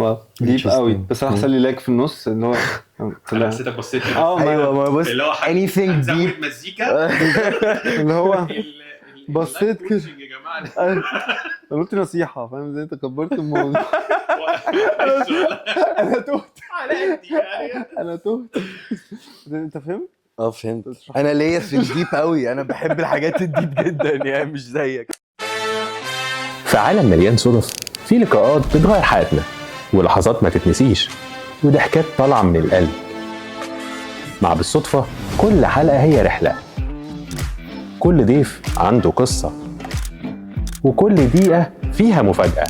هو ديب قوي بس انا حصل لي لاج في النص ان هو انا حسيتك بصيت ايوه ما بص اللي هو anything هنزود deep مزيكا اللي هو بصيت كده. يا جماعه انا قلت نصيحه فاهم زي انت كبرت الموضوع. انا تهت على قدي يعني. انا تهت انت فهمت. فهمت. انا ليا في الديب قوي، انا بحب الحاجات الديب جدا يعني مش زيك. في عالم مليان صدف، في لقاءات بتغير حياتنا ولحظات ما تتنسيش وضحكات طالعة من القلب. مع بالصدفة كل حلقة هي رحلة، كل ضيف عنده قصة وكل دقيقة فيها مفاجأة.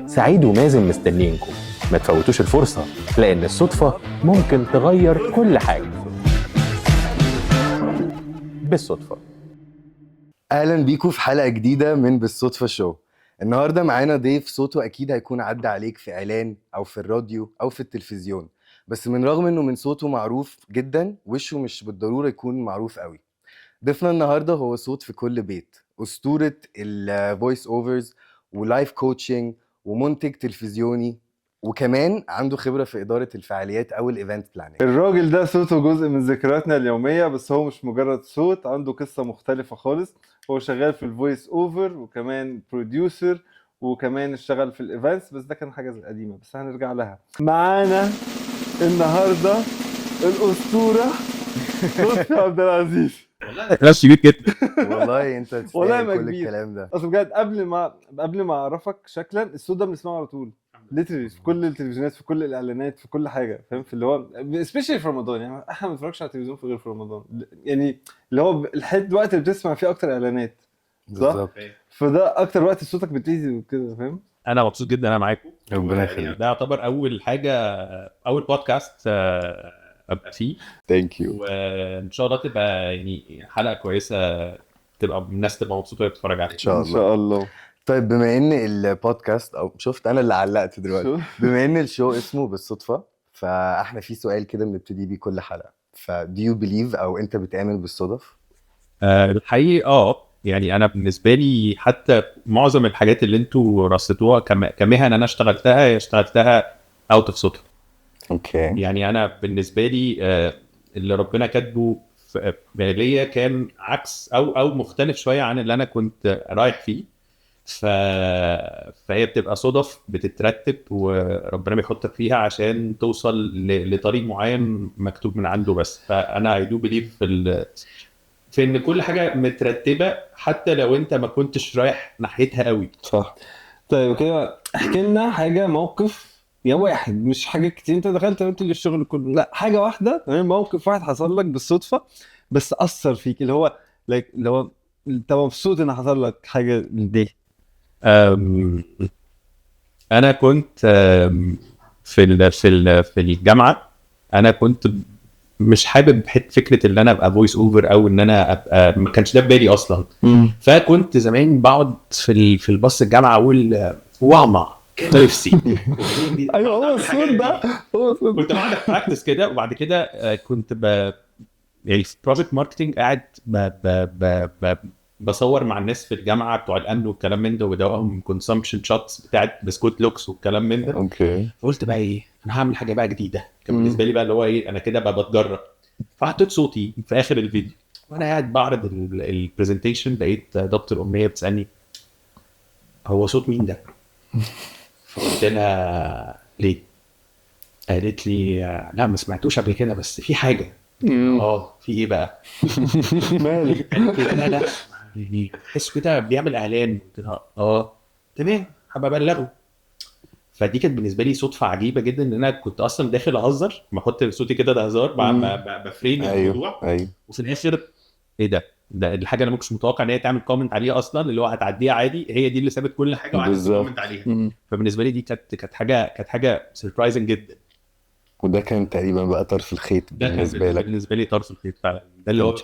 سعيد ومازن مستنيينكم، ما تفوتوش الفرصة لأن الصدفة ممكن تغير كل حاجة. بالصدفة. اهلا بيكم في حلقة جديدة من بالصدفة شو. النهاردة معانا ضيف صوته اكيد هيكون عدى عليك في اعلان او في الراديو او في التلفزيون، بس من رغم انه من صوته معروف جدا وشه مش بالضرورة يكون معروف قوي. ضيفنا النهاردة هو صوت في كل بيت، اسطورة الفويس اوفرز ولايف كوتشنج ومنتج تلفزيوني، وكمان عنده خبرة في إدارة الفعاليات أو الإيفنت بلانينج. الراجل ده صوته جزء من ذكرياتنا اليوميه بس هو مش مجرد صوت، عنده قصه مختلفه خالص. هو شغال في الفويس اوفر وكمان بروديوسر وكمان اشتغل في الايفنتس، بس ده كان حاجه قديمه بس هنرجع لها. معانا النهارده الاسطوره لطفي عبد العزيز. كلاس كبير جدا. والله أنت والله تستاهل ما كل كبير. الكلام ده. اصل بجد قبل ما اعرفك شكلا الصوت ده بنسمعه على طول ليترلي في كل التلفزيونات في كل الاعلانات في كل حاجه فاهم، في اللي هو سبيشالي في رمضان. يعني احنا ما بنتفرجش على التلفزيون في غير في رمضان، يعني اللي هو الحد وقت اللي بتسمع فيه اكتر اعلانات بالظبط. فده اكتر وقت صوتك بتيجي وكده فاهم. انا مبسوط جدا انا معاكم. ربنا يخليك. ده يعتبر اول حاجه، اول بودكاست ابقى فيه، ثانك يو. وان شاء الله تبقى يعني حلقه كويسه، تبقى الناس تبقى مبسوطه وهي بتتفرج عليها إن شاء ان الله. شاء الله. طيب بما إن البودكاست أو شفت أنا اللي علقت دلوقتي، شو؟ بما إن الشو اسمه بالصدفة، فإحنا في سؤال كده بنبتدي بيه كل حلقة. do you believe أو أنت بتآمن بالصدف؟ الحقيقي يعني انا بالنسبه لي حتى معظم الحاجات اللي انتوا رصيتوها كمهن انا اشتغلتها اوت اوف صدفه. اوكي. يعني انا بالنسبه لي اللي ربنا كاتبه ليا كان عكس او مختلف شويه عن اللي انا كنت رايح فيه. فهي بتبقى صدف بتترتب وربنا بيحطك فيها عشان توصل لطريق معين مكتوب من عنده. بس فانا اي دو بليف في ان كل حاجه مترتبه حتى لو انت ما كنتش رايح ناحيتها قوي. صح. طيب كده احكي لنا حاجه، موقف يا واحد، مش حاجات كتير انت دخلت قلت لي الشغل كله، لا حاجه واحده تمام، موقف واحد حصل لك بالصدفه بس اثر فيك، اللي هو اللي هو انت مبسوط ان حصل لك حاجه دي. انا كنت في الجامعه، انا كنت مش حابب فكره ان انا ابقى فويس اوفر او ان انا ابقى، ما كانش ده بالي اصلا. فكنت زمان بقعد في الباص الجامعه اقول واما نفسي. ايوه هو الصوت ده، هو الصوت. كنت بعمل براكتس كده، وبعد كده كنت يعني في بروجكت ماركتنج قاعد بصور مع الناس في الجامعه بتوع الامن والكلام من ده، وبدوهم كونسامشن شوتس بتاعت بسكوت لوكس والكلام من ده. اوكي. فقلت بقى ايه، انا هعمل حاجه بقى جديده. كان بالنسبه لي بقى اللي هو ايه، انا كده بقى بتجرب. فحطيت صوتي في اخر الفيديو وانا قاعد بعرض البرزنتيشن، لقيت دكتور امنيه بتسالني هو صوت مين ده؟ فقلت لها ليه؟ قالت لي لا ما سمعتوش قبل كده بس في حاجه. في ايه بقى؟ مالك؟ لا يعني تحس كده بيعمل اعلان. قلت لها تمام هبقى ابلغه. فدي كانت بالنسبه لي صدفه عجيبه جدا، ان انا كنت اصلا داخل اهزر، بحط صوتي كده ده هزار، بفريم الموضوع. ايوه. وفي الاخر ايه ده الحاجه انا ما كنتش متوقع ان هي تعمل كومنت عليها اصلا، اللي هو هتعديها عادي، هي دي اللي سابت كل حاجه وقعدت كومنت عليها. فبالنسبه لي دي كانت حاجه سربرايزنج جدا. وده كان تقريبا بقى طرف الخيط بالنسبه لك. بالنسبه لي طرف الخيط فعلا، ده اللي هو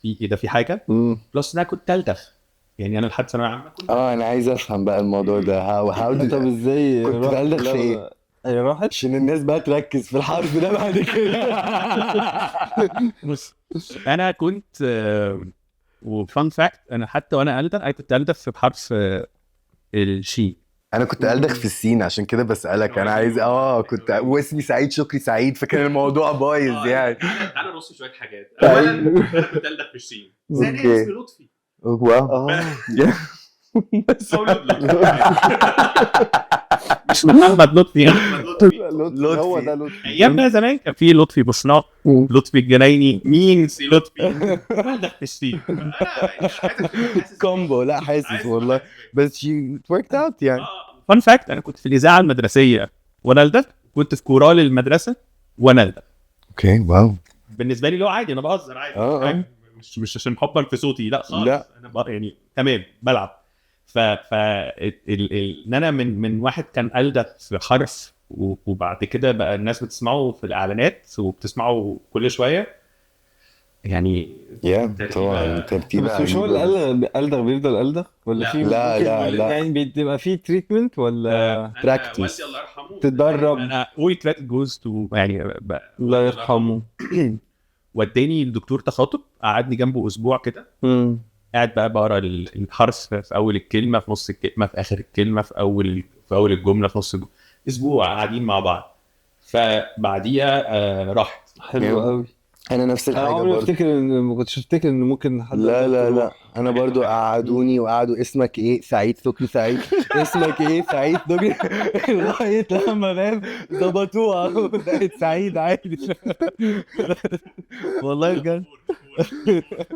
ايه ده في حاجه. بلس انا كنت ثالثه، يعني انا لحد ثانويه عامه كنت انا عايز افهم بقى الموضوع ده. هاو طب ازاي كنت بقلدك في ايه؟ هي راحت عشان الناس بقى تركز في الحرف ده بعد كده. بص انا كنت وفان فاكت، انا حتى وانا قلت في حرف الشي. انا كنت ألدغ في السين عشان كده بسألك. انا عايز كنت واسمي سعيد شكري سعيد، فكان الموضوع بايظ يعني. تعالى نرص شويه حاجات. طيب. انا كنت ألدغ في الشين. ثانيا أوكي. اسمي لطفي واو. او لطفي مش محمد لطفي. لطفي هو ده لطفي. ايامنا زمان كان في لطفي بصناق، لطفي الجنايني، مين سي لطفي ألدغ في الشين. كومبو. لا حاسس والله، بس she worked out يعني. فان فاكت، انا كنت في الاذاعه المدرسيه وانا ألدغ، كنت في كورال المدرسه وانا ألدغ. اوكي واو. بالنسبه لي لو عادي، انا بهزر عادي، فاهم؟ مش عشان حبا في صوتي، لا خالص. لا. انا يعني تمام بلعب. ان انا من واحد كان ألدغ في حرف، وبعد كده بقى الناس بتسمعه في الاعلانات وبتسمعه كل شويه يعني. طبعا ترتيبه بس مش هو اللي ألدغ بيفضل ألدغ ولا لا. في لا، ممكن لا، لا. يعني بيبقى في تريتمنت ولا practice. والدي الله يرحمه تتدرب؟ انا وي تريت جوز تو يعني الله يرحمه. وداني الدكتور تخاطب، قعدني جنبه اسبوع كده، قاعد بقى بقرا الحرف في اول الكلمه، في نص الكلمه، في اخر الكلمه، في اول الجمله، في نص الجمله. اسبوع قاعدين مع بعض. فبعديها راحت. حلو قوي. انا نفس انا الحاجه عمري برضه. ما كنتش افتكر ان ممكن حد لا انا برضو قعدوني وقعدوا اسمك ايه سعيد شكري سعيد، اسمك ايه سعيد شكري، لغايه لما فاهم ظبطوها بقت سعيد عادي. والله بجد.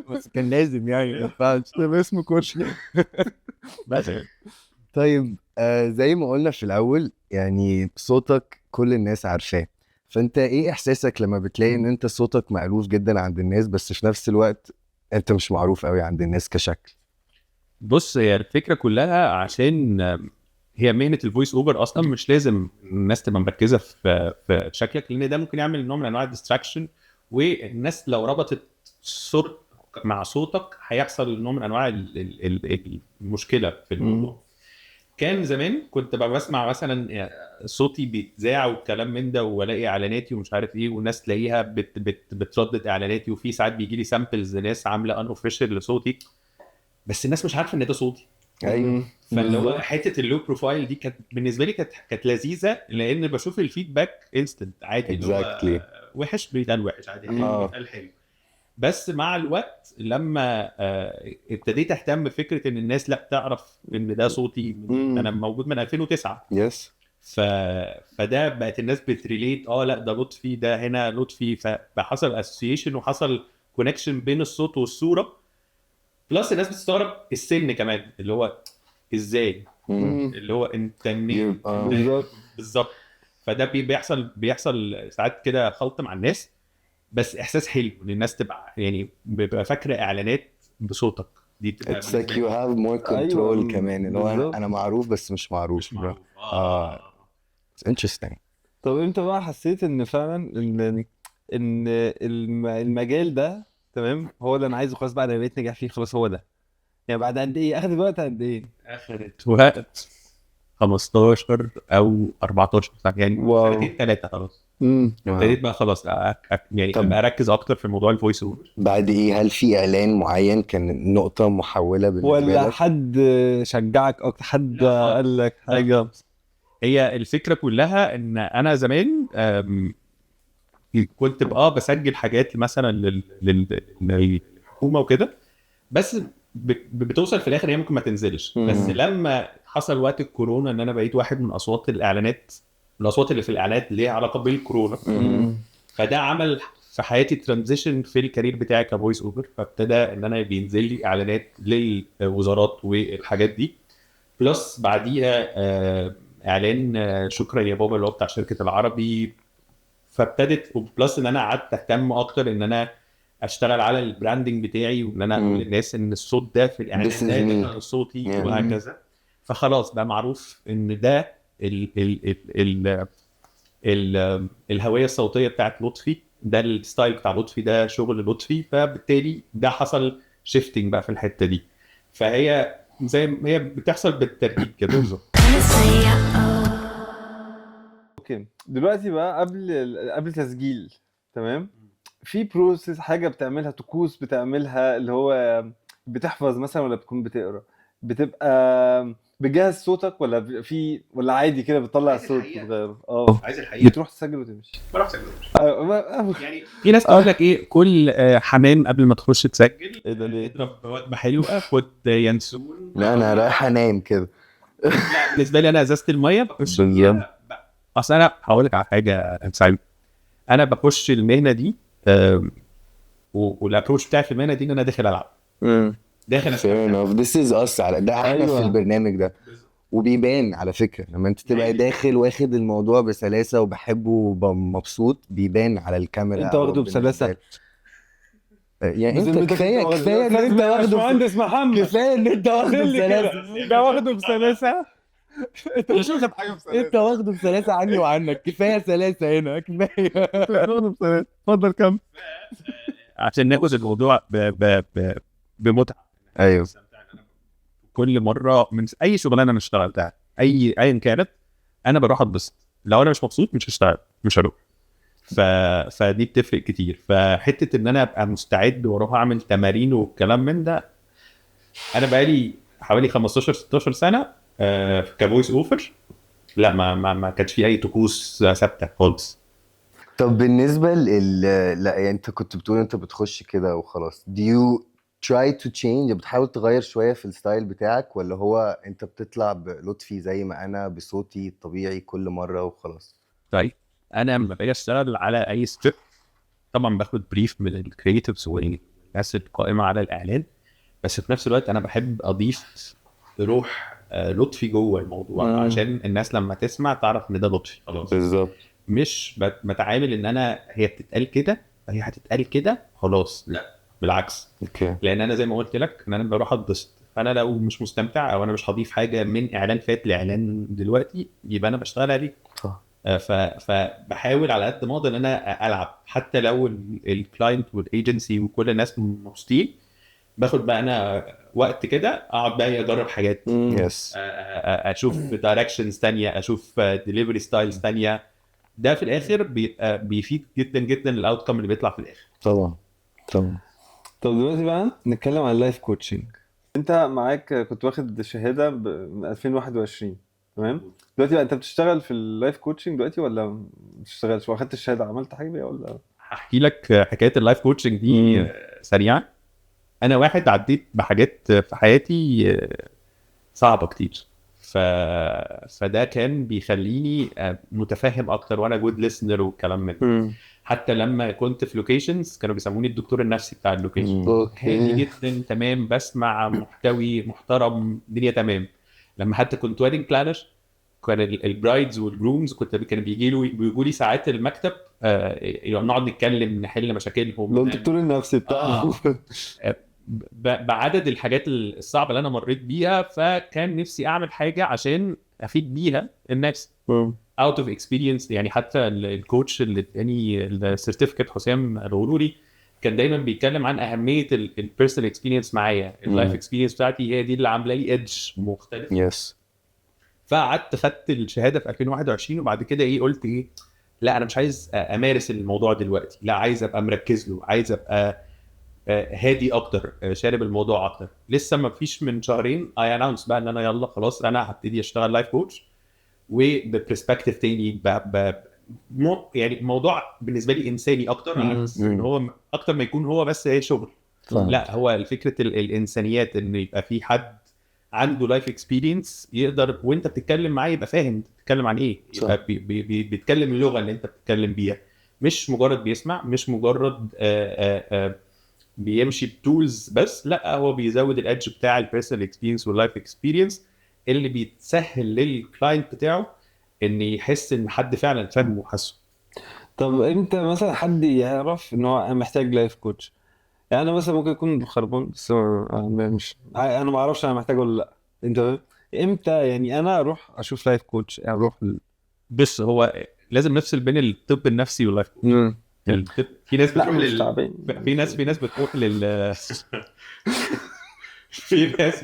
بس كان لازم يعني ما ينفعش تبقى اسمه كرشي. بس طيب زي ما قلنا في الاول يعني صوتك كل الناس عارفاه، فانت ايه احساسك لما بتلاقي ان انت صوتك مألوف جدا عند الناس بس في نفس الوقت انت مش معروف قوي عند الناس كشكل؟ بص، هي الفكره كلها عشان هي مهنه الفويس اوفر اصلا مش لازم الناس تبقى مركزه في شكلك، لان ده ممكن يعمل نوع من انواع الديستراكشن، والناس لو ربطت صوت مع صوتك هيحصل نوع من انواع المشكله في الموضوع. كان زمان كنت بقى بسمع مثلا صوتي بيتذاع والكلام من ده، والاقي اعلاناتي ومش عارف ايه، والناس تلاقيها بتردد اعلاناتي، وفي ساعات بيجي لي سامبلز ناس عامله ان اوفيشال لصوتي، بس الناس مش عارفه ان ده صوتي. ايوه. فاللي هو حته اللو بروفايل دي كانت بالنسبه لي كانت لذيذه، لان بشوف الفيدباك انستنت عادي، اللي هو وحش بيتقال وحش عادي، حلو بيتقال حلو. بس مع الوقت لما ابتديت اهتم بفكره ان الناس لا تعرف ان ده صوتي، انا موجود من 2009. يس. فده بقت الناس بتريليت، لا ده لطفي، ده هنا لطفي، فحصل اسوسيشن وحصل كونكشن بين الصوت والصوره. بلس الناس بتستغرب السن كمان، اللي هو ازاي، اللي هو انت منين بالظبط. فده بيحصل ساعات كده خلط مع الناس، بس احساس حلو ان الناس تبقى يعني بيبقى فاكره اعلانات بصوتك دي، بتبقى It's like you have more control كمان، اللي هو انا معروف بس مش معروف. It's interesting. طب انت بقى حسيت ان فعلا ان المجال ده تمام هو اللي انا عايزه خلاص بقى، انا بقيت ناجح فيه خلاص هو ده؟ يعني بعد قد ايه اخذت وقت قد ايه؟ اخذت وقت 15 او 14 سنه يعني، سنتين 3 خلاص. ابتديت بقى خلاص يعني ابقى اركز اكتر في موضوع الفويس اوفر. بعد ايه؟ هل في اعلان معين كان نقطه محوله بالنسبه لك، ولا حد شجعك اكتر، حد قال لك حاجه؟ هي الفكره كلها ان انا زمان كنت بقى بسجل حاجات مثلا للحكومه وكده، بس بتوصل في الاخر هي ممكن ما تنزلش. بس لما حصل وقت الكورونا ان انا بقيت واحد من اصوات الاعلانات، الاصوات اللي في الاعلانات اللي ليها علاقه بالكورونا، فده عمل في حياتي ترانزيشن في الكارير بتاعي كفويس اوفر. فابتدى ان انا بينزل لي اعلانات للوزارات والحاجات دي، بلس بعديها اعلان شكرا يا بابا اللي هو بتاع شركه العربي. فابتدت بلس ان انا قعدت اهتم اكتر ان انا اشتغل على البراندنج بتاعي، وان انا اقول للناس ان الصوت ده في الاعلانات ده صوتي وهكذا. فخلاص بقى معروف ان ده الهويه الصوتيه بتاعت لطفي، ده الستايل بتاع لطفي، ده شغل لطفي. فبالتالي ده حصل شيفتنج بقى في الحته دي. فهي زي ما هي بتحصل بالترتيب كده بالظبط. اوكي دلوقتي بقى قبل تسجيل تمام، في بروسيس حاجه بتعملها، طقوس بتعملها، اللي هو بتحفظ مثلا ولا بتكون بتقرا؟ بتبقى بتجهز صوتك ولا في ولا عادي كده بتطلع عايز الصوت الحقيقة. بتغيره؟ عايز الحقيقه بتروح تسجل وتمشي. بروح اسجل. يعني في ناس تقول لك ايه، كل حمام قبل ما تخش تسجل ايه ده ليه؟ اضرب وجبه حلوه، خد ينسون. لا انا رايح انام كده. لا بالنسبه لي انا ازازه الميه بخش بالظبط. اصل انا هقول لك على حاجه يا سعيد. انا بخش المهنه دي والابروش بتاعي في المهنه دي ان انا داخل العب، داخل fair enough this is us على ده احنا أيوة. في البرنامج ده وبيبان على فكرة لما انت تبقى داخل واخد الموضوع بسلاسة وبحبه ومبسوط بيبان على الكاميرا. انت واخده أو بالنسبة بسلاسة. لك. يعني انت بذمتك كفاية انت كفاية ان انت واخده مهندس محمد كفاية ان انت واخده بسلاسة. ده واخده بسلاسة. انت مش واخد حاجه بسلاسة. انت واخده بسلاسة عني وعنك، كفاية سلاسة هنا كفاية. واخده بسلاسة. اتفضل كمل. عشان ناخد الموضوع بمتعه. ايوه كل مره من اي شغلانه انا اشتغلتها ايا كانت انا بروح اتبسط. لو انا مش مبسوط مش هشتغل، مش هروح. فدي بتفرق كتير. فحته ان انا ابقى مستعد واروح اعمل تمارين والكلام من ده. انا بقالي حوالي 15 16 سنه كفويس اوفر. لا ما كانش في اي طقوس ثابته خالص. طب بالنسبة لا يعني انت كنت بتقول انت بتخش كده وخلاص do you try to change بتحاول تغير شوية في الستايل بتاعك ولا هو انت بتطلع بلطفي زي ما انا بصوتي الطبيعي كل مرة وخلاص؟ طيب انا لما باجي اشتغل على اي سكريبت طبعا باخد بريف من الكرييتيفز والناس القائمه على الاعلان، بس في نفس الوقت انا بحب اضيف روح لطفي جوه الموضوع عشان الناس لما تسمع تعرف ان ده لطفي خلاص. بالظبط. مش بتعامل ان انا هي بتتقال كده فهي هتتقال كده خلاص، لا بالعكس. اوكي. لان انا زي ما قلت لك ان انا بروح اتبسط، فانا لو مش مستمتع او انا مش هضيف حاجه من اعلان فات لاعلان دلوقتي يبقى انا بشتغل عليه. صح. فبحاول على قد ما اقدر ان انا العب حتى لو الكلاينت والايجنسي وكل الناس مبسوطين. باخد بقى انا وقت كده اقعد بقى اجرب حاجات، يس اشوف دايركشنز تانية، اشوف ديليفري ستايلز تانية. ده في الاخر بيفيد جدا جدا الاوتكم اللي بيطلع في الاخر. طبعا. طب دلوقتي بقى نتكلم عن اللايف كوتشنج. انت معاك كنت واخد شهاده من 2021 تمام؟ دلوقتي بقى انت بتشتغل في اللايف كوتشنج دلوقتي ولا ما بتشتغلش؟ واخدت الشهاده عملت حاجه بيها ولا؟ هحكي لك حكايه اللايف كوتشنج دي سريعا. انا واحد عديت بحاجات في حياتي صعبه كتير، فده كان بيخليني متفاهم اكتر وانا جود ليسنر والكلام من حتى لما كنت في لوكيشنز كانوا بيسموني الدكتور النفسي بتاع اللوكيشن. اوكي جدا تمام، بسمع محتوي محترم الدنيا تمام. لما حتى كنت ويدنج بلانر كان البرايدز والجرومز كانوا بيجوا لي ساعات المكتب نقعد نتكلم نحل مشاكلهم. لو الدكتور النفسي بتاعه بعدد الحاجات الصعبه اللي انا مريت بيها، فكان نفسي اعمل حاجه عشان افيد بيها الناس اوت اوف اكسبيرينس. يعني حتى الكوتش اللي اداني السيرتيفيكت حسام الغروري كان دايما بيتكلم عن اهميه البيرسونال اكسبيرينس معايا. اللايف اكسبيرينس بتاعتي هي دي اللي عامله لي ايدج مختلف. يس. فقعدت خدت الشهاده في 2021 وبعد كده قلت لا انا مش عايز امارس الموضوع دلوقتي، لا عايز ابقى مركز له، عايز ابقى هادي اكتر، شارب الموضوع اكتر. لسه ما فيش من شهرين اي اناونس بقى ان انا يلا خلاص انا هبتدي اشتغل لايف كوتش وببرسبكتيف تاني. يعني الموضوع بالنسبه لي انساني اكتر، ان هو اكتر ما يكون هو بس شغل. لا هو فكره الانسانيات ان يبقى في حد عنده لايف اكسبيرينس يقدر وانت بتتكلم معاه يبقى فاهم بتتكلم عن ايه، يبقى بيتكلم اللغه اللي انت بتتكلم بيها، مش مجرد بيسمع، مش مجرد بيمشي بتولز بس. لا هو بيزود الادج بتاع البيرسونال اكسبيرينس واللايف اكسبيرينس اللي بيتسهل للكلاينت بتاعه ان يحس ان حد فعلا فاهمه وحاسه. طب امتى مثلا حد يعرف ان هو محتاج لايف كوتش؟ يعني انا مثلا ممكن يكون خربان بس مش انا ما اعرفش انا محتاج ولا لا. انت امتى يعني انا اروح اشوف لايف كوتش؟ اروح بس هو لازم نفصل بين الطب النفسي واللايف كوتش. في ناس بتروح في ناس بتروح في ناس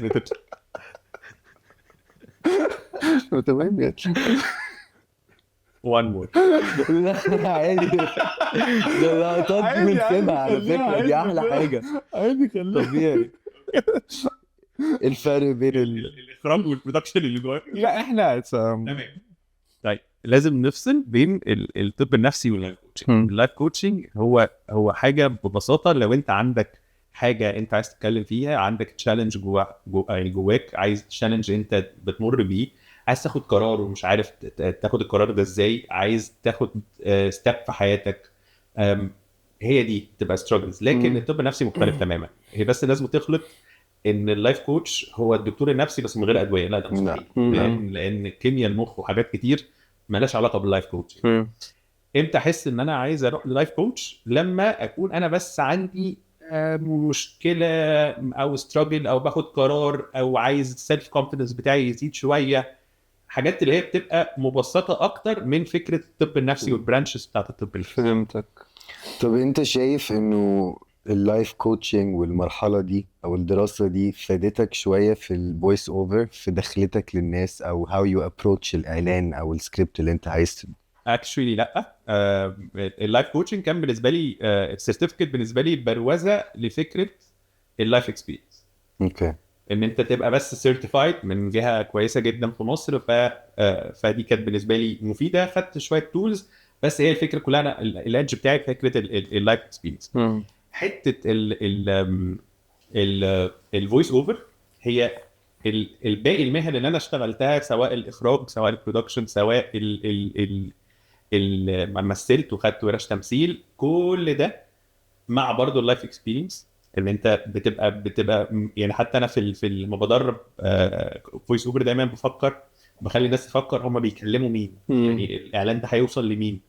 تمام جد. وان مور لا عادي ده لقطات بنسيبها على فكره، دي احلى حاجه عادي خليها طبيعي. الفرق بين الاخراج والبرودكشن اللي جوه. لا احنا تمام. طيب لازم نفصل بين الطب النفسي واللايف كوتشنج. اللايف كوتشنج هو حاجه ببساطه، لو انت عندك حاجه انت عايز تتكلم فيها، عندك تشالنج جواك، عايز تشالنج انت بتمر بيه، عايز تاخد قرار ومش عارف تاخد القرار ده ازاي، عايز تاخد ستيب في حياتك، هي دي تبقى ستراجلز. لكن الطب النفسي مختلف تماما. هي بس لازم تخلط ان اللايف كوتش هو الدكتور النفسي بس من غير ادويه. لا ده مستحيل، لان كيمياء المخ وحاجات كتير مالهاش علاقه باللايف كوتش. امتى احس ان انا عايز اروح للايف كوتش؟ لما اكون انا بس عندي مشكله او ستراجل او باخد قرار او عايز السيلف كونفيدنس بتاعي يزيد شويه، حاجات اللي هي بتبقى مبسطه اكتر من فكره الطب النفسي والبرانشز بتاعت الطب النفسي. فهمتك. طب انت شايف انه اللايف كوتشنج والمرحله دي او الدراسه دي فادتك شويه في الفويس اوفر، في دخلتك للناس، او هاو يو ابروتش الاعلان او السكريبت اللي انت عايز اكشولي لا. اللايف كوتشنج كان بالنسبه لي السيرتيفيكت بالنسبه لي بروزه لفكره اللايف اكسبيرينس. اوكي. ان انت تبقى بس سيرتيفايد من جهه كويسه جدا في مصر، فدي كانت بالنسبه لي مفيده. خدت شويه تولز، بس هي الفكره كلها انا الادج بتاعي فكره اللايف اكسبيرينس. حته الفويس اوفر هي الباقي المهن اللي انا اشتغلتها، سواء الاخراج سواء البرودكشن سواء مثلت وخدت ورش تمثيل، كل ده مع برضو اللايف اكسبيرينس اللي انت بتبقى يعني. حتى انا في لما بدرب فويس اوفر دايما بخلي الناس تفكر هم بيكلموا مين، يعني الاعلان ده هيوصل لمين،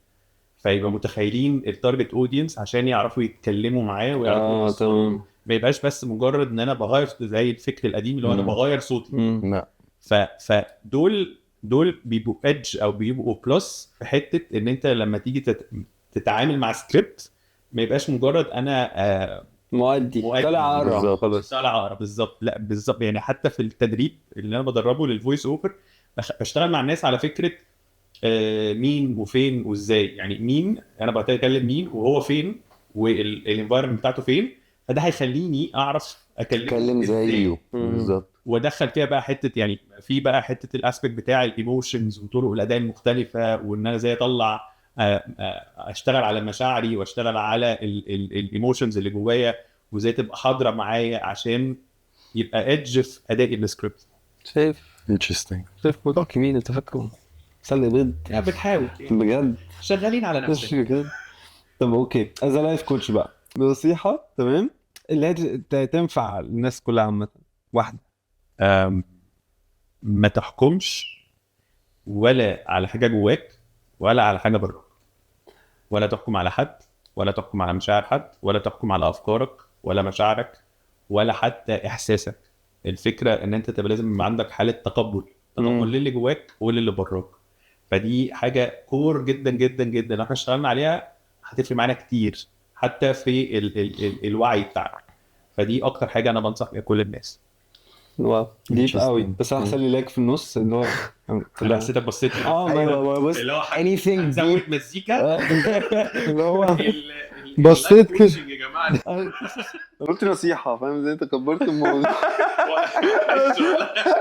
فيبقى متخيلين التارجت اودينس عشان يعرفوا يتكلموا معاه ويعرفوا تمام. ما يبقاش بس مجرد ان انا بغير زي الفكر القديم اللي هو انا بغير صوتي. لا. فدول بيبقوا ايدج او بيبقوا بلس في حته ان انت لما تيجي تتعامل مع سكريبت ما يبقاش مجرد انا مؤدي طالع بالظبط. خلاص. طالع بالظبط. لا بالظبط، يعني حتى في التدريب اللي انا بدربه للفويس اوفر بشتغل مع الناس على فكره مين وفين وازاي. يعني مين انا بتكلم مين وهو فين والانفايرمنت بتاعته فين، فده هيخليني اعرف اتكلم زيه بالظبط. وادخل فيها بقى حته، يعني في بقى حته الاسبكت بتاع الايموشنز وطرق الاداء المختلفه، وان انا ازاي اطلع اشتغل على مشاعري واشتغل على الايموشنز اللي جوايا وازاي تبقى حاضره معايا عشان يبقى ايدج في اداء السكريبت. شايف انترستنج. موضوع كبير انت فاكره سلي بيض يعني بنحاول بجد شغالين على مش نفسنا. كده. طب اوكي، از لايف كوتش بقى نصيحه تمام اللي هي تنفع الناس كلها عامه. واحده، ما تحكمش ولا على حاجه جواك ولا على حاجه براك، ولا تحكم على حد ولا تحكم على مشاعر حد ولا تحكم على افكارك ولا مشاعرك ولا حتى احساسك. الفكره ان انت تبقى لازم يبقى عندك حاله تقبل للي جواك وللي براك. فدي حاجه كور جدا جدا جدا لو احنا اشتغلنا عليها هتفرق معانا كتير حتى في الوعي بتاعك. فدي اكتر حاجه انا بنصح بيها كل الناس. واو ديب قوي. بس هحصل لي لايك في النص اللي هو لا حسيتك بصيت ايوه بص اللي هو anything زود مزيكا اللي هو بصيت كده. يا جماعه قلت نصيحه، فاهم ازاي انت كبرت الموضوع.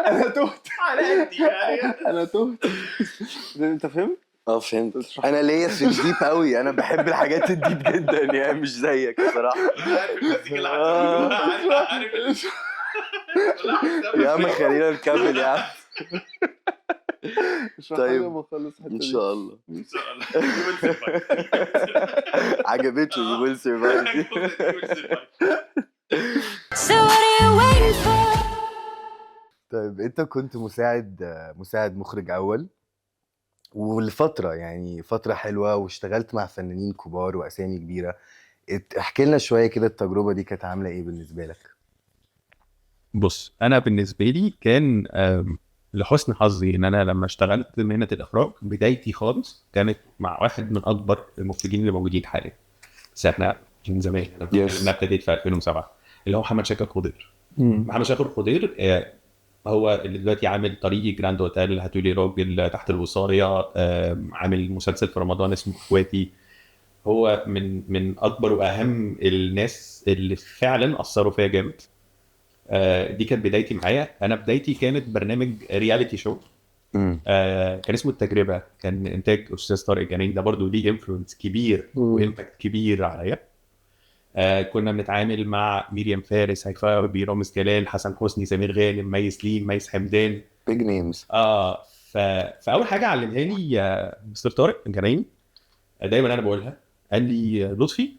انا تهت على قدي يعني. انا تهت. انت فهمت؟ فهمت. انا ليا في الديب قوي، انا بحب الحاجات الديب جدا يعني، مش زيك بصراحه. عارف المزيكا اللي عارف يا عم خلينا نكمل يا عم. طيب ما اخلص ان شاء الله. ان شاء الله عجبته you will survive. So what are you waiting for? طيب انت كنت مساعد مخرج اول ولفتره، يعني فتره حلوه، واشتغلت مع فنانين كبار واسامي كبيره. احكي لنا شويه كده التجربه دي كانت عامله ايه بالنسبه لك؟ بص انا بالنسبه لي كان لحسن حظي ان انا لما اشتغلت مهنه الاخراج بدايتي خالص كانت مع واحد من اكبر المخرجين اللي موجودين حاليا. بس احنا من زمان انا ابتديت في 2007 اللي هو محمد شاكر خضير. محمد شاكر خضير هو اللي دلوقتي عامل طريقي جراند اوتيل، هاتولي راجل، تحت الوصايه، عامل مسلسل في رمضان اسمه اخواتي. هو من اكبر واهم الناس اللي فعلا اثروا فيا جامد. دي كانت بدايتي معايا. انا بدايتي كانت برنامج رياليتي شو كان اسمه التجربه، كان انتاج استاذ طارق جنين، ده برضو ليه انفلونس كبير وامباكت كبير عليا. كنا بنتعامل مع ميريام فارس، هيفاء ربي، رامز جلال، حسن حسني، سمير غانم، مي سليم، ميس حمدان. بيج نيمز. فاول حاجه علمها لي مستر طارق جنين، دايما انا بقولها، قال لي لطفي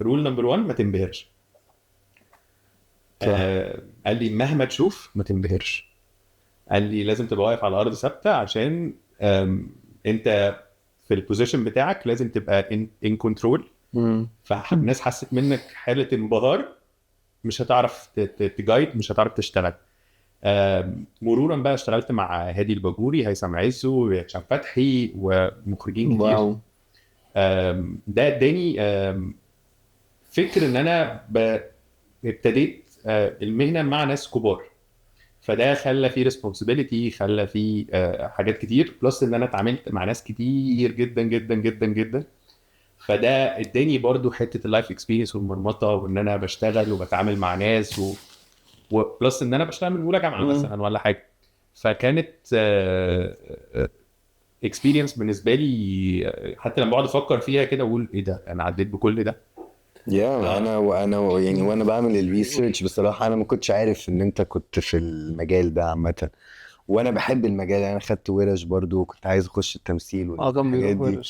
رول نمبر 1 ما تنبهرش. قال لي مهما تشوف ما تنبهرش. قال لي لازم تبقى واقف على ارض ثابته، عشان انت في البوزيشن بتاعك لازم تبقى ان كنترول. فالناس حست منك حاله انبهار، مش هتعرف تجايد، مش هتعرف تشتغل. مرورا بقى اشتغلت مع هادي الباجوري، هيثم عزو، هشام فتحي، ومخرجين كتير. واو. ده اداني فكر ان انا ابتديت المهنه مع ناس كبار، فده خلى فيه ريسبونسبيلتي، خلى فيه حاجات كتير، بلس ان انا اتعاملت مع ناس كتير جدا جدا جدا جدا. فده اداني برضو حته اللايف اكسبيرينس والمرمطه، وان انا بشتغل وبتعامل مع ناس وبلس ان انا بشتغل من اولى جامعه مثلا ولا حاجه. فكانت اكسبيرينس بالنسبه لي، حتى لما بقعد افكر فيها كده اقول ايه ده، انا عديت بكل ده. انا يعني وانا بعمل الريسيرش بصراحه انا ما كنتش عارف ان انت كنت في المجال ده عامه، وانا بحب المجال. انا خدت ورش برضو وكنت عايز اخش التمثيل والحاجات دي.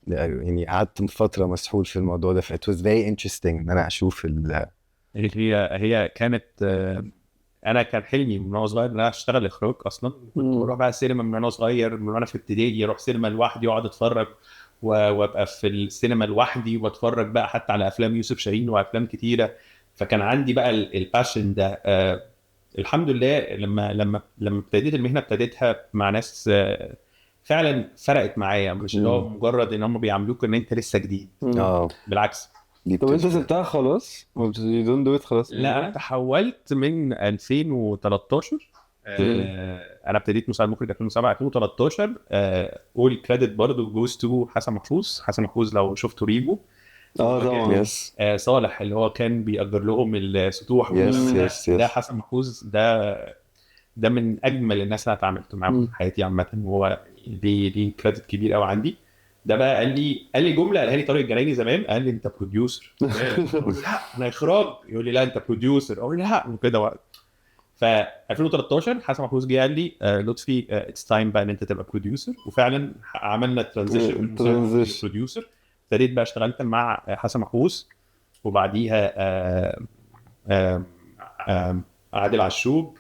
يعني قعدت فتره مسحول في الموضوع ده، فit was very interesting ان انا اشوف هي كانت انا كان حلمي من وانا صغير ان انا اشتغل اخراج اصلا. كنت بروح بقى السينما من وانا صغير، من وانا في ابتدائي اروح سينما لوحدي واقعد اتفرج وابقى في السينما لوحدي واتفرج بقى حتى على افلام يوسف شاهين وافلام كتيره. فكان عندي بقى الباشن ده. الحمد لله لما ابتديت المهنه ابتديتها مع ناس فعلا فرقت معايا، مش اللي هو مجرد ان هم بيعاملوك ان انت لسه جديد. بالعكس. طب انت سبتها خلاص؟ you don't do it خلاص؟ لا انا تحولت من 2013. انا ابتديت مساعد مخرج 2007 2013. اول كريدت برضه جوز تو حسن محفوظ لو شفتوا ريجو. طبعا. يس. صالح اللي هو كان بيأجر لهم السطوح. يس. ده حسن محفوظ، ده من اجمل الناس اللي اتعاملت معاهم في حياتي عامه، وهو ليه كريدت كبير قوي عندي. ده بقى قال لي جمله قالها لي طارق الجنايني زمان، قال لي انت بروديوسر. اقول لا انا اخراج، يقول لي لا انت بروديوسر، اقول لا وكده وقت. ف 2013 حسن محفوظ جه قال لي لطفي اتس تايم بقى ان انت تبقى بروديوسر، وفعلا عملنا ترانزيشن من بروديوسر. ابتديت بقى اشتغلت مع حسن محفوظ، وبعديها عادل عشوب،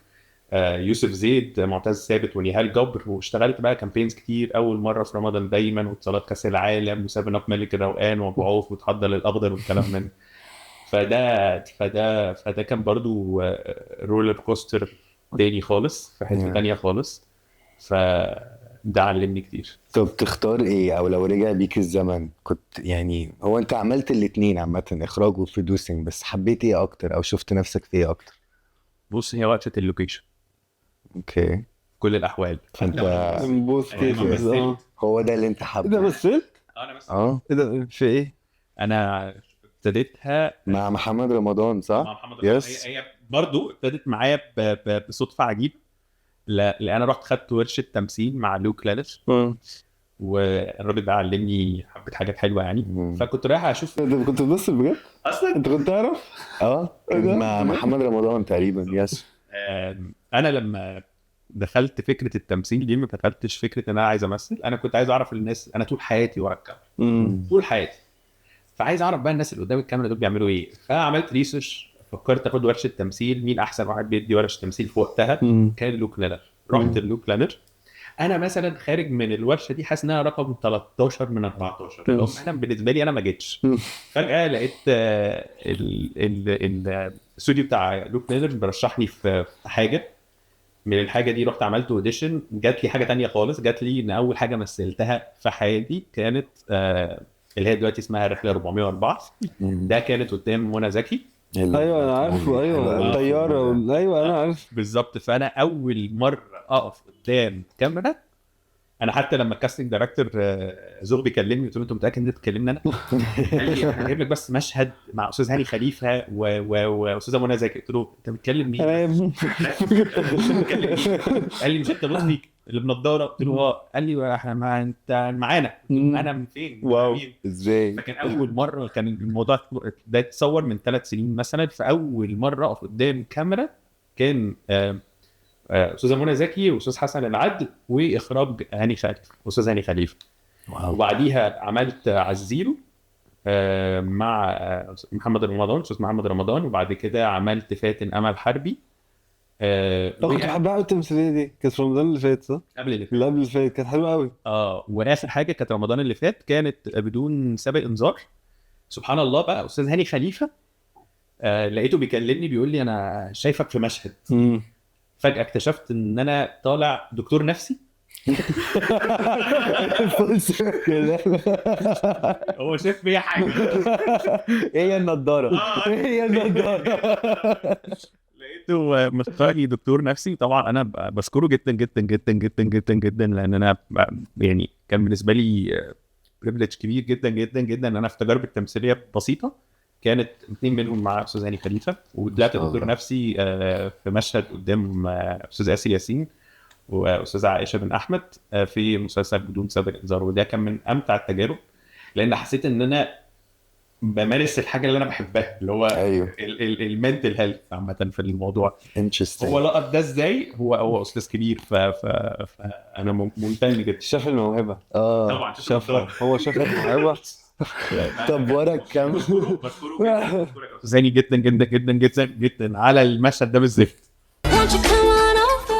يوسف زيد، معتز ثابت، ونهال جبر. واشتغلت بقى كامبينز كتير، اول مره في رمضان دايما، واتصالات كاس العالم، وسابن اب ملك الروقان، وابو عوف، وتحضر للاخضر والكلام من فده كان برضو رولر كوستر تاني خالص، في حته تانيه خالص. فده علمني كتير. طب تختار ايه، او لو رجع بيك الزمن كنت يعني، هو انت عملت الاتنين عامه، اخراج وبرودوسنج، بس حبيت ايه اكتر او شفت نفسك في ايه اكتر؟ بص، هي وقفه اللوكيشن. اوكي. كل الاحوال. فانت هو ده اللي انت حابه؟ ده مثلت؟ انا بس ايه ده في ايه؟ انا ابتديتها مع محمد رمضان صح؟ مع محمد رمضان. هي برضو ابتدت معايا بصدفه عجيب. لان انا رحت خدت ورشه تمثيل مع لوك لالش، والراجل ده علمني حبه حاجات حلوه يعني. فكنت رايح اشوف. انت كنت بتمثل بجد؟ اصلا انت كنت تعرف؟ مع محمد رمضان تقريبا. يس. انا لما دخلت فكره التمثيل دي ما دخلتش فكره ان انا عايز امثل، انا كنت عايز اعرف الناس. انا طول حياتي ورا الكاميرا، طول حياتي، فعايز اعرف بقى الناس اللي قدام الكاميرا دول بيعملوا ايه. فعملت ريسيرش، فكرت اخد ورشه تمثيل. مين احسن واحد بيدي ورشه تمثيل في وقتها؟ كان لوك لانر. رحت لوك لانر. انا مثلا خارج من الورشه دي حاسس انها رقم 13 من 14. انا بالنسبه لي انا ما جيتش. فجاه لقيت الاستوديو بتاع لوك لانر برشحني في حاجه. من الحاجه دي رحت عملت اوديشن، جات لي حاجه تانية خالص. جات لي ان اول حاجه مثلتها في حياتي كانت اللي هي دلوقتي اسمها رحله 404. ده كانت قدام منى زكي. ايوه انا عارفه. ايوه الطياره. ايوه انا عارف بالظبط. فانا اول مره اقف قدام كاميرا انا حتى لما الكاستنج دايركتور زوغ بيكلمني قلت له انت متاكد ان انت تكلمني انا؟ قال لي انا جايب لك بس مشهد مع استاذ هاني خليفه واستاذه منى زكي. قلت له انت بتكلم مين؟ قال لي مش انت لطفي اللي بنضاره؟ قلت له اه. قال لي احنا انت معانا. انا من فين؟ واو ازاي؟ فكان اول مره كان الموضوع ده اتصور من 3 سنين مثلا. فاول مره اقف قدام كاميرا كان استاذه منى زكي واستاذ حسن العدل واخراج هاني خليفه استاذ هاني خليفه. وبعديها عملت عزيرو مع محمد رمضان استاذ محمد رمضان. وبعد كده عملت فاتن امل حربي. كنت بحبها قوي التمثيليه دي، كانت في رمضان اللي فات صح؟ قبل اللي فات. اللي قبل اللي فات كانت حلوه قوي. واخر حاجه كانت رمضان اللي فات كانت بدون سابق انذار. سبحان الله بقى استاذ هاني خليفه لقيته بيكلمني بيقول لي انا شايفك في مشهد. فجاه اكتشفت ان انا طالع دكتور نفسي. هو شايف فيا حاجه. هي النضاره هي النضاره. لقيته مختاري دكتور نفسي. طبعا انا بشكره جدا جدا جدا جدا جدا جدا لان انا يعني كان بالنسبه لي بريفليج كبير جدا جدا جدا ان انا في تجارب التمثيليه بسيطه كانت 2 منهم مع استاذ هاني خليفه. وطلعت دكتور نفسي في مشهد قدام استاذ آسر ياسين واستاذه عائشه بن احمد في مسلسل بدون سابق انذار. وده كان من امتع التجارب لان حسيت ان انا بمارس الحاجه اللي انا بحبها اللي هو ايوه المنتل هيلث عامه في الموضوع. انترستنج. هو لقط ده ازاي؟ هو استاذ كبير فانا ممتن جدا. شاف الموهبه طبعا شافها، هو شاف الموهبه. طب ورا الكاميرا بشكرك زاني جدا جدا جدا جدا جدا على المشهد ده بالذات. Won't you come on over?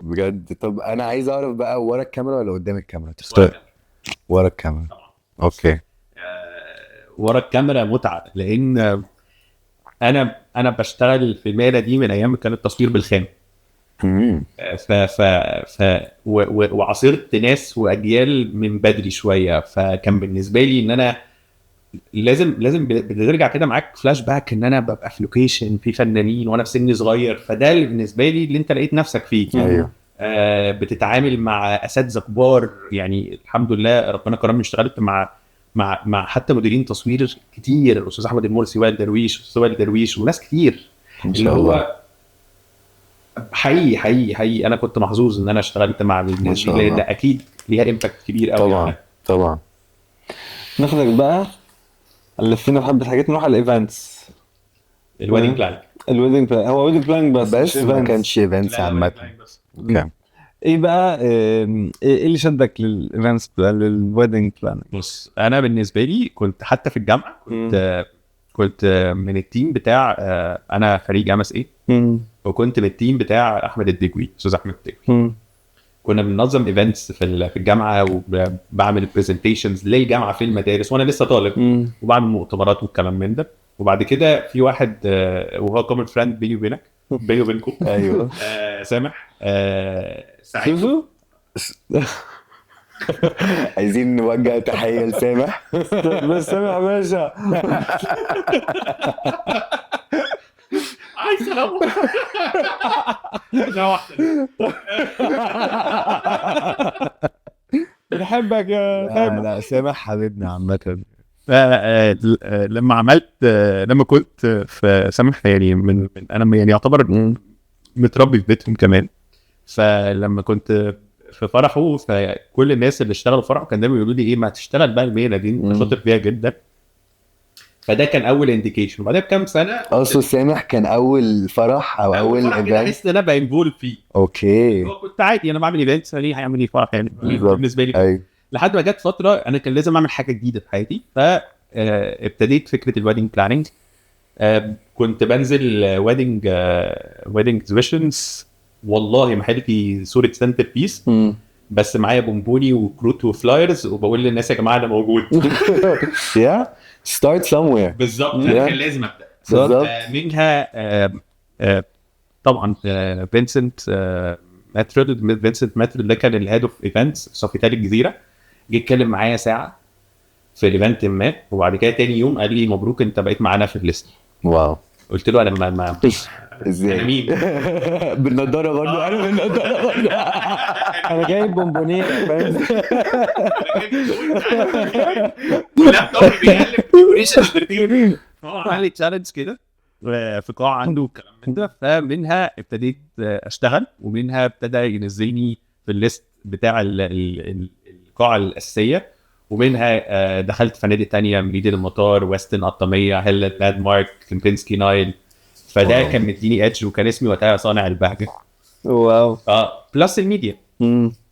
بجد. طب انا عايز اعرف بقى ورا الكاميرا ولا قدام الكاميرا؟ ورا ورا الكاميرا. اوكي. ورا الكاميرا متعه لان انا بشتغل في المهنه دي من ايام كان التصوير بالخام. وعاصرت ناس واجيال من بدري شويه. فكان بالنسبه لي ان انا لازم بترجع كده معاك فلاش باك ان انا ببقى في لوكيشن في فنانين وانا في سن صغير. فده اللي بالنسبه لي اللي انت لقيت نفسك فيه. ايوه. بتتعامل مع اساتذه كبار. يعني الحمد لله ربنا كرمني اشتغلت مع حتى مديرين تصوير كتير. الاستاذ احمد المرسي وائل درويش استاذ وائل درويش وناس كتير اللي هو حقيقي انا كنت محظوظ ان انا اشتغلت مع الناس دي لان اكيد ليها امباكت كبير قوي. طبعا طبعا. ناخدك بقى لفينا بحبه حاجات نروح على الايفنتس. الويدنج بلان. الويدنج بلان هو ويدنج بلان بس ما كانش ايفنتس عامه. اوكي. ايه بقى ايه اللي شدك للايفنتس للويدنج بلان؟ بص انا بالنسبه لي كنت حتى في الجامعه كنت من التيم بتاع انا خريج MSA وكنت من التيم بتاع احمد الدجوي استاذ احمد الدجوي. كنا بننظم ايفنتس في الجامعه وبعمل برزنتيشنز للجامعه في المدارس وانا لسه طالب وبعمل مؤتمرات والكلام من ده. وبعد كده في واحد وهو كومن فريند بيني وبينكم ايوه سامح سعيد. عايزين نوجه تحيه لسامح. بس سامح باشا عايز سلام بنحبك يا سامح. لا سامح حبيبنا عامه. لما كنت في سامح يعني من انا يعني يعتبر متربي في بيتهم كمان. فلما كنت في فرحه فكل الناس اللي اشتغلوا فرحه كان دايما يقولوا لي ايه ما تشتغل بقى المهنه دي انت شاطر فيها جدا. فده كان اول انديكيشن. وبعدها بكام سنه اصل سامح كان اول فرح او اول ايفنت حاسس ان انا بانفولد فيه. اوكي. هو كنت عادي انا بعمل ايفنتس ليه هيعمل ايه فرح يعني بالنسبه لي. ايوه. لحد ما جت فتره انا كان لازم اعمل حاجه جديده في حياتي. فابتديت فكره الويدنج بلاننج. كنت بنزل ويدنج اكزيبيشنز والله محلتي صوره سنتر بيس بس معايا بونبوني وكروت وفلايرز وبقول للناس يا جماعه انا موجود. يا ستارت سموير. بالظبط كان لازم ابدا. بالظبط. منها طبعا فينسنت ماتريد ده كان الهيد اوف ايفنتس صفيتال الجزيره. جه اتكلم معايا ساعه في الايفنت ما وبعد كده تاني يوم قال لي مبروك انت بقيت معانا في الليست. واو. قلت له انا ما ازاي؟ انا مين؟ بالنضاره برضه. انا بالنضاره برضه. انا جايب بونبونيه فاهم. اللابتوب بيقلب ديكوريشن انترتينمنت، هو عمل لي تشالنج كده في قاعه عنده والكلام من ده. فمنها ابتديت اشتغل، ومنها ابتدى ينزلني في الليست بتاع القاعه الاساسيه، ومنها دخلت فنادق تانية، ميدان المطار، ويستن قطامية، هيلت، لاند مارك، كيمبينسكي نايل. فده كان مديني ادج، وكان اسمي وقتها صانع البهجه. واو. بلس الميديا.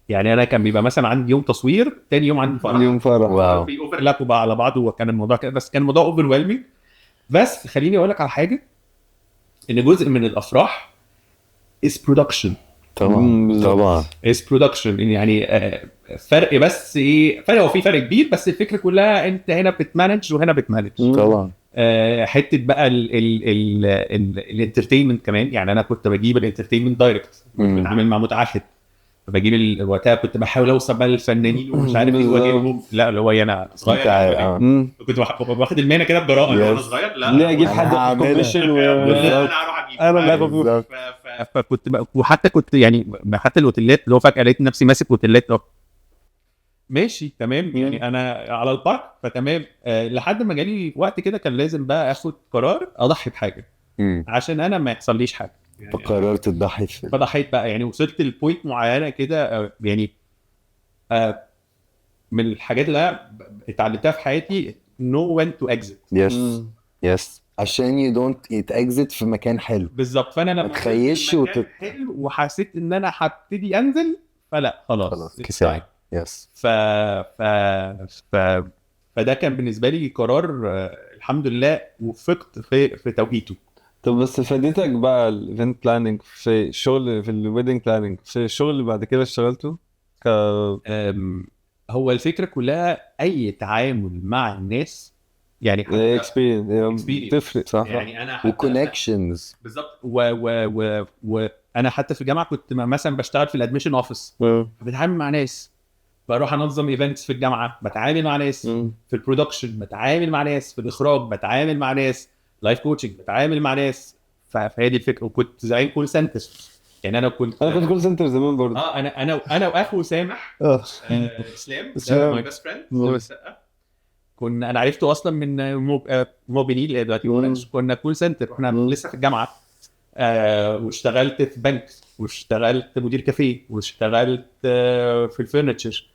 يعني انا كان بيبقى مثلا عندي يوم تصوير، تاني يوم عندي فرح، يوم فرح. واو. في اوفرلاب على بعضه، وكان الموضوع كده، بس كان الموضوع اوفر ويلمينج. بس خليني اقول لك على حاجه، ان جزء من الافراح is production. طبعا is production يعني فرق، بس ايه فرق؟ هو في فرق كبير، بس الفكره كلها انت هنا بتمانج وهنا بتمانج. طبعا حته بقى الانترتينمنت كمان. يعني انا كنت بجيب الانترتينمنت دايركت، بتعامل مع متعهد، بجيب وقتها كنت بحاول اوصل بقى للفنانين ومش عارف ايه واجيبهم. لا اللي هو انا صغير كنت واخد المهنه كده بجراءه وانا صغير. لا ليه اجيب أنا حد هعملها. كوميشن انا هروح اجيب. انا اللي فكنت وحتى كنت يعني حتى الاوتيلات اللي هو فجاه لقيت نفسي ماسك اوتيلات. ماشي تمام، يعني انا على البارك فتمام. لحد ما جالي وقت كده كان لازم بقى اخد قرار اضحي بحاجه عشان انا ما يحصليش حاجه. يعني فقررت تضحي فضحيت بقى. يعني وصلت لبوينت معينه كده، يعني من الحاجات اللي أنا اتعلمتها في حياتي know when to exit. يس عشان you don't exit في مكان حلو بالظبط. فانا لما تخيش حلو وحسيت ان انا هبتدي انزل، فلا خلاص كفايه. يس فده كان بالنسبه لي قرار الحمد لله وفقت في توقيته. طب بس فادتك بقى الايفنت بلاننج في شغل، في الويدنج بلاننج، في الشغل اللي بعد كده اشتغلته هو الفكره كلها اي تعامل مع الناس، يعني اكسبيرينس تفرق صح؟ يعني انا وكونكشنز بالظبط. وانا حتى في الجامعه كنت مثلا بشتغل في الادميشن اوفيس، بتعامل مع ناس، بروح انظم ايفنتس في الجامعه، بتعامل مع ناس في البرودكشن، بتعامل مع ناس في الاخراج، بتعامل مع ناس لايف كوتشنج، بتعامل مع ناس. فهي دي الفكره. وكنت زعيم كول سنتر. يعني انا كنت كول سنتر زمان برضه. انا واخو سامح اسلام ماي بيست فريند. كنا انا عرفته اصلا من موبينيل اللي دلوقتي كنا كول سنتر واحنا لسه في الجامعه. واشتغلت في بنك، واشتغلت مدير كافيه، واشتغلت في الفرنتشر،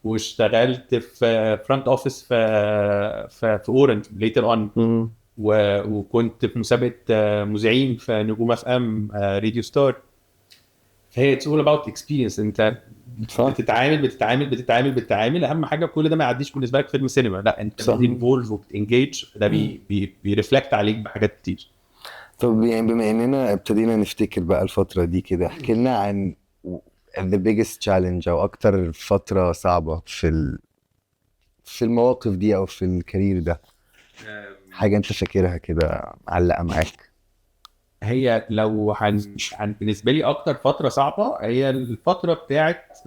واشتغلت في فرونت اوفيس في اورنج ليتر اون. وكنت في مسابقه مذيعين في نجوم اف ام راديو ستار. فهي اتس اول اباوت اكسبيرينس. انت بتتعامل. اهم حاجه كل ده ما يعديش بالنسبه لك فيلم سينما، لا انت بتنفولف وبتنجيج. ده بيرفلكت عليك بحاجات كتير. طب يعني بما اننا ابتدينا نفتكر بقى الفتره دي كده، احكي لنا عن the biggest challenge او اكتر فتره صعبه في المواقف دي او في الكارير ده. حاجه انت فاكرها كده معلقه معاك. هي لو بالنسبه لي اكتر فتره صعبه هي الفتره بتاعت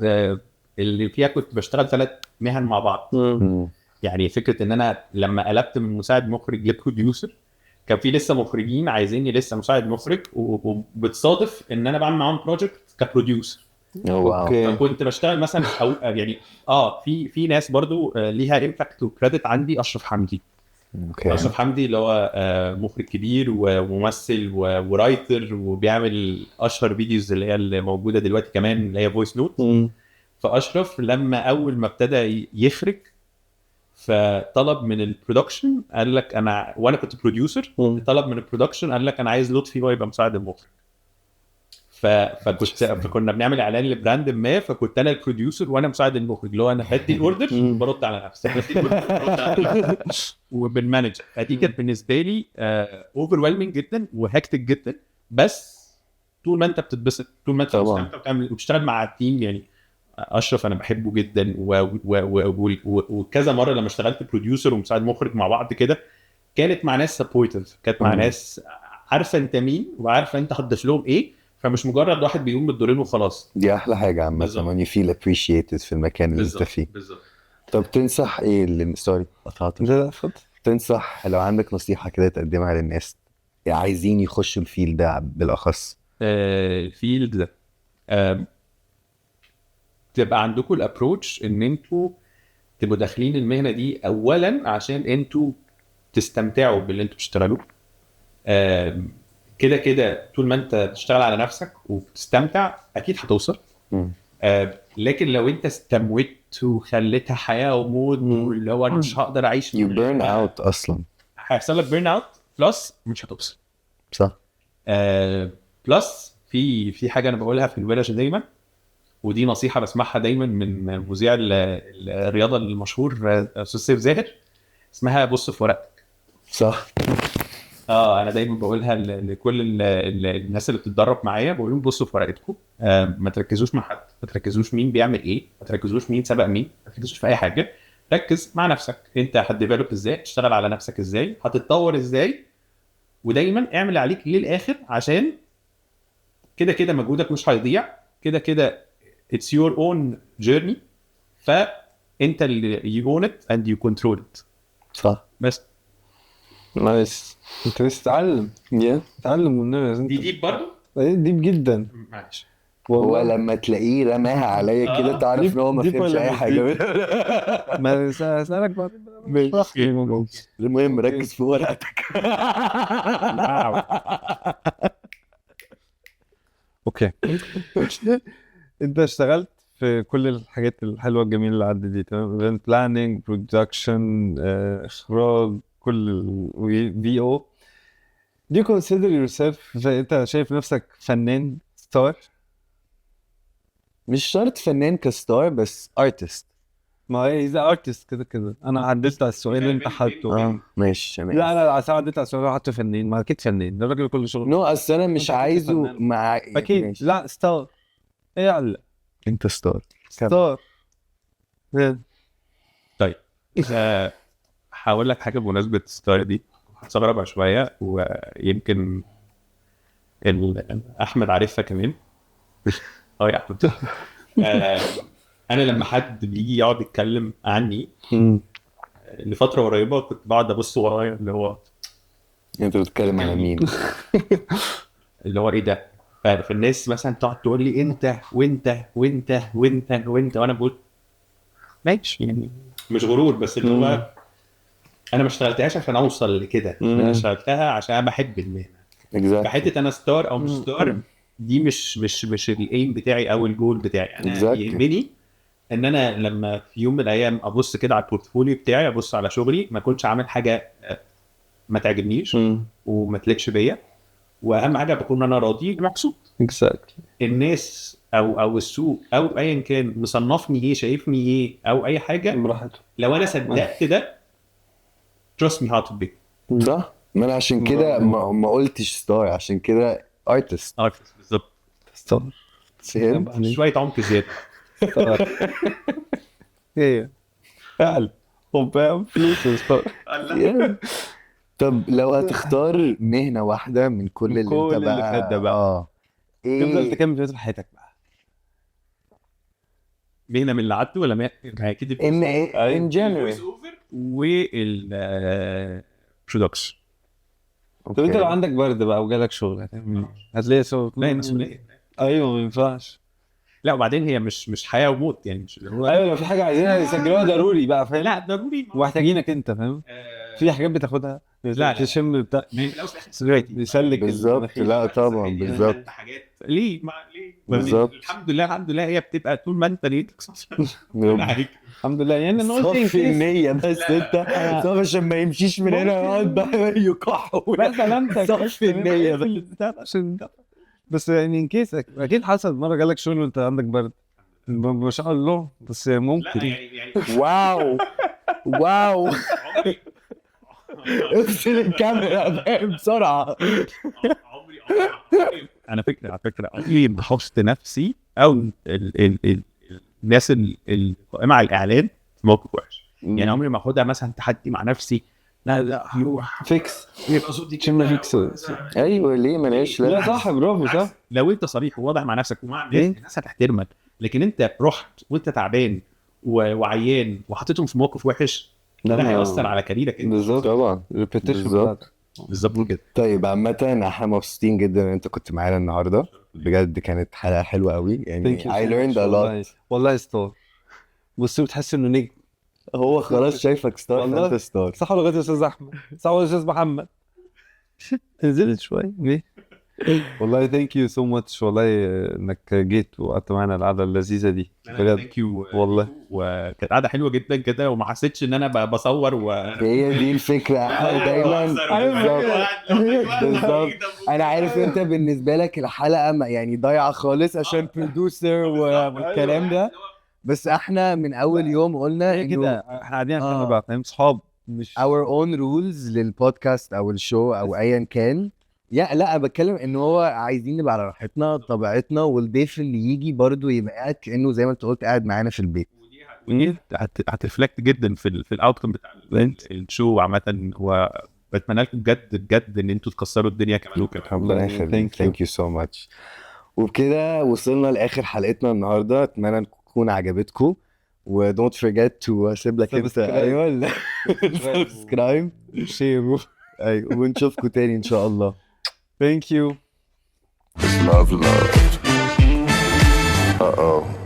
اللي فيها كنت بشتغل 3 مهن مع بعض. يعني فكره ان انا لما قلبت من مساعد مخرج لبروديوسر، كان في لسه مخرجين عايزيني لسه مساعد مخرج، وبتصادف ان انا بعمل معاهم بروجكت كبروديوسر. اوكي. فكنت بشتغل مثلا او يعني في ناس برضو ليها امباكت وكريدت عندي. اشرف حمدي. اشرف حمدي اللي هو مخرج كبير وممثل ورايتر، وبيعمل اشهر فيديوز اللي هي اللي موجوده دلوقتي كمان اللي هي فويس نوت. فاشرف لما اول ما ابتدى يخرج، فطلب من البرودكشن قال لك انا، وانا كنت بروديوسر، طلب من البرودكشن قال لك انا عايز لطفي هو يبقى مساعد المخرج. فكنا بنعمل اعلان لبراند ما، فكنت انا البروديوسر وانا مساعد المخرج، اللي هو انا بدي الاوردر برد على نفسي وبنمانج. فدي كانت بالنسبه لي اوفر ويلمنج جدا وهكتك جدا. بس طول ما انت بتتبسط، طول ما انت مستمتع وبتعمل وبتشتغل مع التيم. يعني اشرف انا بحبه جدا، وكذا مره لما اشتغلت بروديوسر ومساعد مخرج مع بعض كده، كانت مع ناس سبورتيف، كانت مع ناس عارفه انت مين وعارفه انت هتضيف لهم ايه، فمش مجرد واحد بيقوم بالدورين وخلاص. دي احلى حاجه عامه when you feel appreciated في المكان اللي انت فيه. بالظبط. طب تنصح ايه سوري قطعت. لا اتفضل. تنصح لو عندك نصيحه كده تقدمها للناس عايزين يخشوا الفيلد ده بالاخص؟ الفيلد ده تبقى عندكم الابروتش ان انتوا تبقوا داخلين المهنه دي اولا عشان انتوا تستمتعوا باللي انتوا بتشتغلوه. كده كده طول ما انت تشتغل على نفسك وبتستمتع اكيد هتوصل. لكن لو انت استموت وخليتها حياه وموت واللي هو انا مش هقدر اعيش يو بيرن اوت اصلا. هيحصل لك بيرن اوت بلس مش هتوصل. صح. بلس في حاجه انا بقولها في الورش دايما، ودي نصيحه بسمعها دايما من مذيع الرياضه المشهور استاذ سيف زاهر، اسمها بص في ورقتك. صح. انا دايما بقولها لكل الناس اللي بتتدرب معايا، بقول لهم بصوا في ورقتكم. ما تركزوش مع حد، ما تركزوش مين بيعمل ايه، ما تركزوش مين سبق مين، ما تركزوش في اي حاجه. ركز مع نفسك، انت هتديفلوب ازاي، تشتغل على نفسك ازاي، هتتطور ازاي، ودايما اعمل عليك للاخر عشان كده كده مجهودك مش هيضيع. كده كده it's your own journey، فانت اللي you own it and you control it. صح. بس نايس. انت لسه تتعلم تتعلم والنبي لازم دي ديب برضه ديب جدا. معلش. هو لما تلاقيه رماها عليا كده تعرف ان هو ما دي فهمش ولا اي مش حاجه. ما اسالك بعد. المهم ركز في ورقتك. اوكي. انت اشتغلت في كل الحاجات الحلوه الجميله اللي عدت دي، تمام؟ ايفنت بلاننج، برودكشن، اخراج، كل في او. Do you consider yourself انت شايف نفسك فنان ستار؟ مش شرط فنان كستار بس ارتست. ما هي اذا ارتست كده كده انا عدلت على السؤال اللي انت حاطه. ماشي. لا انا عشان عدلت على السؤال اللي حاطه فنان، ما اكيد فنان ده الراجل كل شغل. نو اصل انا مش أنت عايزه فنان. مع اكيد ماشي. لا ستار. ايه علق انت ستار. ستار. طيب هقول لك حاجه بمناسبه الستار دي، هتستغربها شويه ويمكن احمد عارفها كمان. يا احمد. انا لما حد بيجي يقعد يتكلم عني لفتره قريبه كنت بقعد ابص ورايا اللي هو انت بتتكلم على مين؟ اللي هو ايه ده. فالناس مثلا تقعد تقول لي انت وانت وانت وانت وانت، وانا بقول ماشي يعني مش غرور، بس اللي هو انا ما اشتغلتهاش عشان اوصل لكده، انا اشتغلتها عشان انا بحب المهنه. فحته انا ستار او مش ستار دي مش الايم بتاعي او الجول بتاعي. انا يهمني ان انا لما في يوم من الايام ابص كده على البورتفوليو بتاعي، ابص على شغلي، ما كنتش عامل حاجه ما تعجبنيش وما تليقش بيا، واهم حاجه بكون انا راضي مبسوط. الناس او السوق او ايا كان مصنفني ايه، شايفني ايه، او اي حاجه براحته. لو انا صدقت ده trust me هتطبق. صح. ما انا عشان كده ما قلتش ستار، عشان كده ارتست. بالظبط. ستار. فهمت؟ شويه عمق زياده. ايه فعلا وبقى فلوس ستار. طب لو هتختار مهنة واحدة من كل اللي كل انت اللي بقى فات ده بقى. تفضل ايه تكمل في حياتك بقى. مهنه من اللي عدته ولا ما اكيد ان ايه ان جنرال. والبرودكشن. طب انت لو عندك برد بقى وجالك شغل هتلاقي شغل؟ لا مسؤوليه. ايوه ما ينفعش. لا وبعدين هي مش حياه وموت يعني، مش اللي هو ايوه لو في حاجه عايزينها يسجلوها ضروري بقى، فاهم؟ لا ضروري ومحتاجينك انت، فاهم؟ في حاجات بتاخدها لا. تشم بتاع بيسلك بالظبط. لا طبعا بالظبط. حاجات ليه بالظبط. الحمد لله هي بتبقى طول ما انت ليه الحمد لله. يعني انا قلت صفي النية بس انت صف عشان ما يمشيش من هنا يقعد بقى يكح لا سلامتك صفي النية بس عشان بس يعني كيس اكيد حصل مره جالك شغل وانت عندك برد ما شاء الله، بس ممكن. يعني واو افصل الكاميرا بسرعة. انا على فكره عمري ما حطيت نفسي او الناس القائمه على الاعلان في موقف وحش. يعني عمري ما اخدها مثلا تحدي مع نفسي، لا هروح فيكس يبقى صوتي تشم فيكس. ايوه ليه ملهاش لا صح برافو صح. لو انت صريح وواضح مع نفسك ومع الناس هتحترمك، لكن انت رحت وانت تعبان وعيان وحطيتهم في موقف وحش، ده هيأثر على كاريرك انت. بالظبط طبعا. بالظبط بالظبط كده. طيب عامة احنا مبسوطين جدا ان انت كنت معانا النهارده. بجد كانت حلقه حلوه قوي يعني. Thank you so I learned much a والله. lot. والله ستار. بص بتحس انه نجم. هو خلاص شايفك ستار والله. فانت ستار. صح ولا غلط يا استاذ احمد؟ صح ولا يا استاذ محمد؟ نزلت شويه ليه؟ والله ثانك يو سو ماتش والله انك جيت وقعدت معانا القعده اللذيذه دي بجد ثانك يو والله. وكانت قعده حلوه جدا كده وما حسيتش ان انا بصور هي دي الفكره دايما. بالظبط. انا عارف انت بالنسبه لك الحلقه يعني ضايعه خالص عشان برودوسر والكلام ده، بس احنا من اول يوم قلنا هي كده احنا قاعدين عشان نبقى فاهم صحاب مش our own rules للبودكاست او الشو او ايا كان. لا بتكلم ان هو عايزين نبقى على راحتنا طبيعتنا، والضيف اللي يجي برضو يبقى قاعد كانه زي ما انت قلت قاعد معانا في البيت. ودي هترفلكت جدا في الاوتكم بتاع الشو عامه. وبتمنى لكم بجد ان انتوا تكسروا الدنيا كمان وكمان. ربنا يخليك. Thank you. ثانك يو سو ماتش. وبكده وصلنا لاخر حلقتنا النهارده، اتمنى تكون عجبتكم. و don't forget to اسيب لك انت ايوه سبسكرايب شير. ايوه ونشوفكم تاني ان شاء الله. ثانك يو. Love. Uh-oh.